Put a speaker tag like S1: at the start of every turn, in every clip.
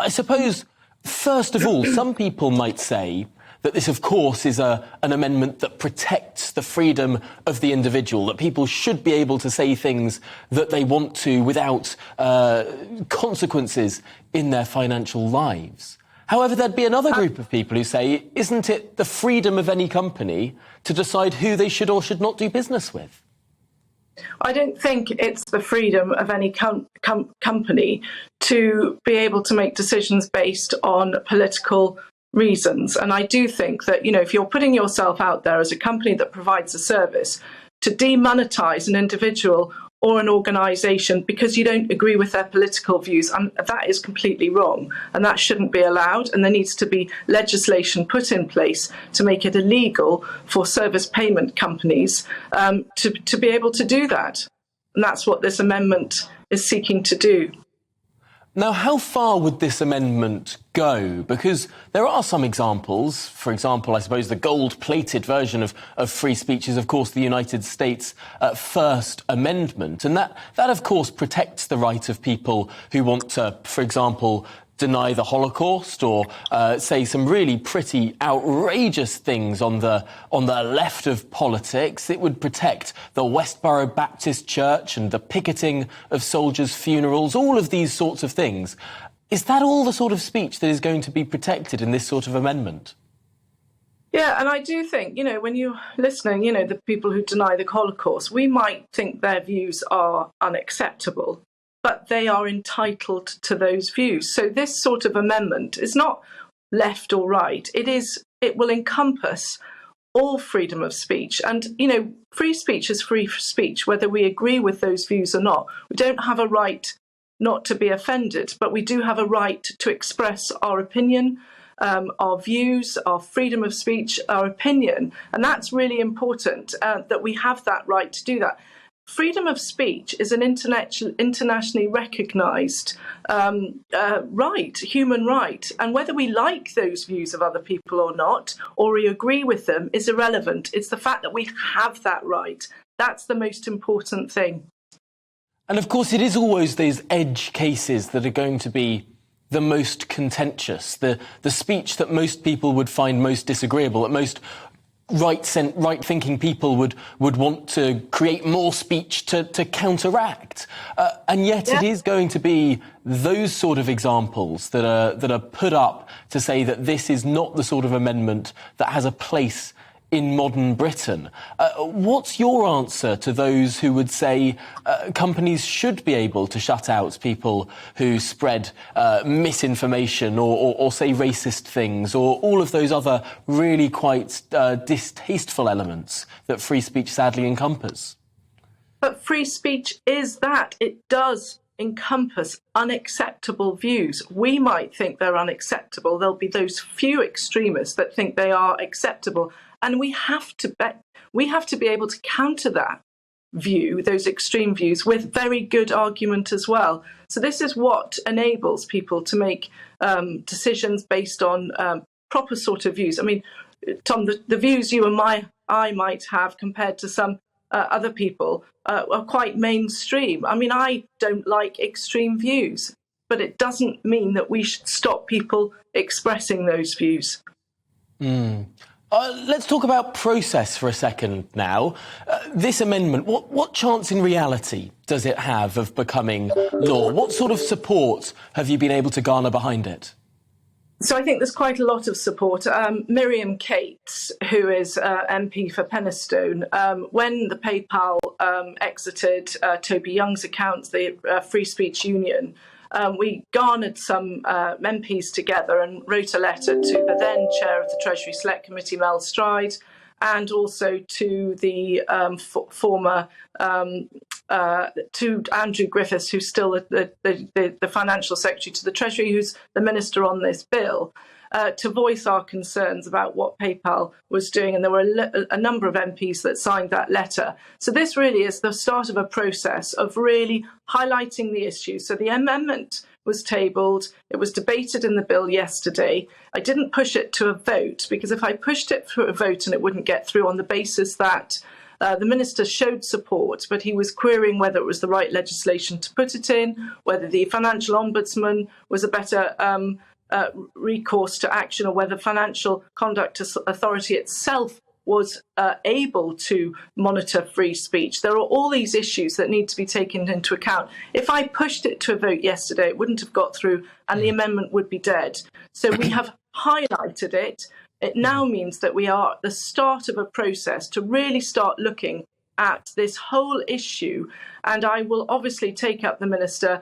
S1: I suppose, first of all, some people might say that this, of course, is an amendment that protects the freedom of the individual, that people should be able to say things that they want to without consequences in their financial lives. However, there'd be another group of people who say, isn't it the freedom of any company to decide who they should or should not do business with?
S2: I don't think it's the freedom of any company to be able to make decisions based on political reasons. And I do think that, if you're putting yourself out there as a company that provides a service, to demonetize an individual or an organisation because you don't agree with their political views, that is completely wrong, and that shouldn't be allowed. And there needs to be legislation put in place to make it illegal for service payment companies to be able to do that. And that's what this amendment is seeking to do.
S1: Now, how far would this amendment go? Because there are some examples. For example, I suppose the gold-plated version of free speech is, of course, the United States First Amendment. And that, of course, protects the right of people who want to, for example, deny the Holocaust or say some really pretty outrageous things on the left of politics. It would protect the Westboro Baptist Church and the picketing of soldiers' funerals, all of these sorts of things. Is that all the sort of speech that is going to be protected in this sort of amendment?
S2: Yeah, and I do think, when you're listening, the people who deny the Holocaust, we might think their views are unacceptable, but they are entitled to those views. So this sort of amendment is not left or right. It will encompass all freedom of speech. And, free speech is free speech, whether we agree with those views or not. We don't have a right not to be offended, but we do have a right to express our opinion, our views, our freedom of speech, our opinion. And that's really important, that we have that right to do that. Freedom of speech is an internationally recognised right, human right. And whether we like those views of other people or not, or we agree with them, is irrelevant. It's the fact that we have that right. That's the most important thing.
S1: And of course, it is always those edge cases that are going to be the most contentious, the speech that most people would find most disagreeable, that most right-thinking people would want to create more speech to counteract. And yet it is going to be those sort of examples that are put up to say that this is not the sort of amendment that has a place in modern Britain. What's your answer to those who would say companies should be able to shut out people who spread misinformation or say racist things or all of those other really quite distasteful elements that free speech sadly encompass?
S2: But free speech is that. It does encompass unacceptable views. We might think they're unacceptable. There'll be those few extremists that think they are acceptable. And we have to be able to counter that view, those extreme views, with very good argument as well. So this is what enables people to make decisions based on proper sort of views. I mean, Tom, the views you and I might have compared to some other people are quite mainstream. I mean, I don't like extreme views, but it doesn't mean that we should stop people expressing those views.
S1: Let's talk about process for a second now. This amendment, what chance in reality does it have of becoming law? What sort of support have you been able to garner behind it?
S2: So I think there's quite a lot of support. Miriam Cates, who is MP for Penistone, when the PayPal exited Toby Young's accounts, the Free Speech Union, we garnered some MPs together and wrote a letter to the then chair of the Treasury Select Committee, Mel Stride, and also to the former to Andrew Griffiths, who's still the financial secretary to the Treasury, who's the minister on this bill, to voice our concerns about what PayPal was doing. And there were a number of MPs that signed that letter. So this really is the start of a process of really highlighting the issues. So the amendment was tabled. It was debated in the bill yesterday. I didn't push it to a vote because if I pushed it for a vote and it wouldn't get through on the basis that The minister showed support, but he was querying whether it was the right legislation to put it in, whether the financial ombudsman was a better recourse to action, or whether Financial Conduct Authority itself was able to monitor free speech. There are all these issues that need to be taken into account. If I pushed it to a vote yesterday, it wouldn't have got through and the amendment would be dead. So we have highlighted it. It now means that we are at the start of a process to really start looking at this whole issue. And I will obviously take up the Minister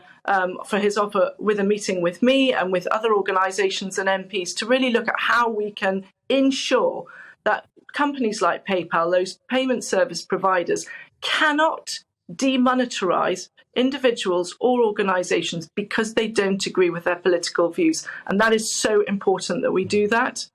S2: for his offer with a meeting with me and with other organisations and MPs to really look at how we can ensure that companies like PayPal, those payment service providers, cannot demonetize individuals or organisations because they don't agree with their political views. And that is so important that we do that.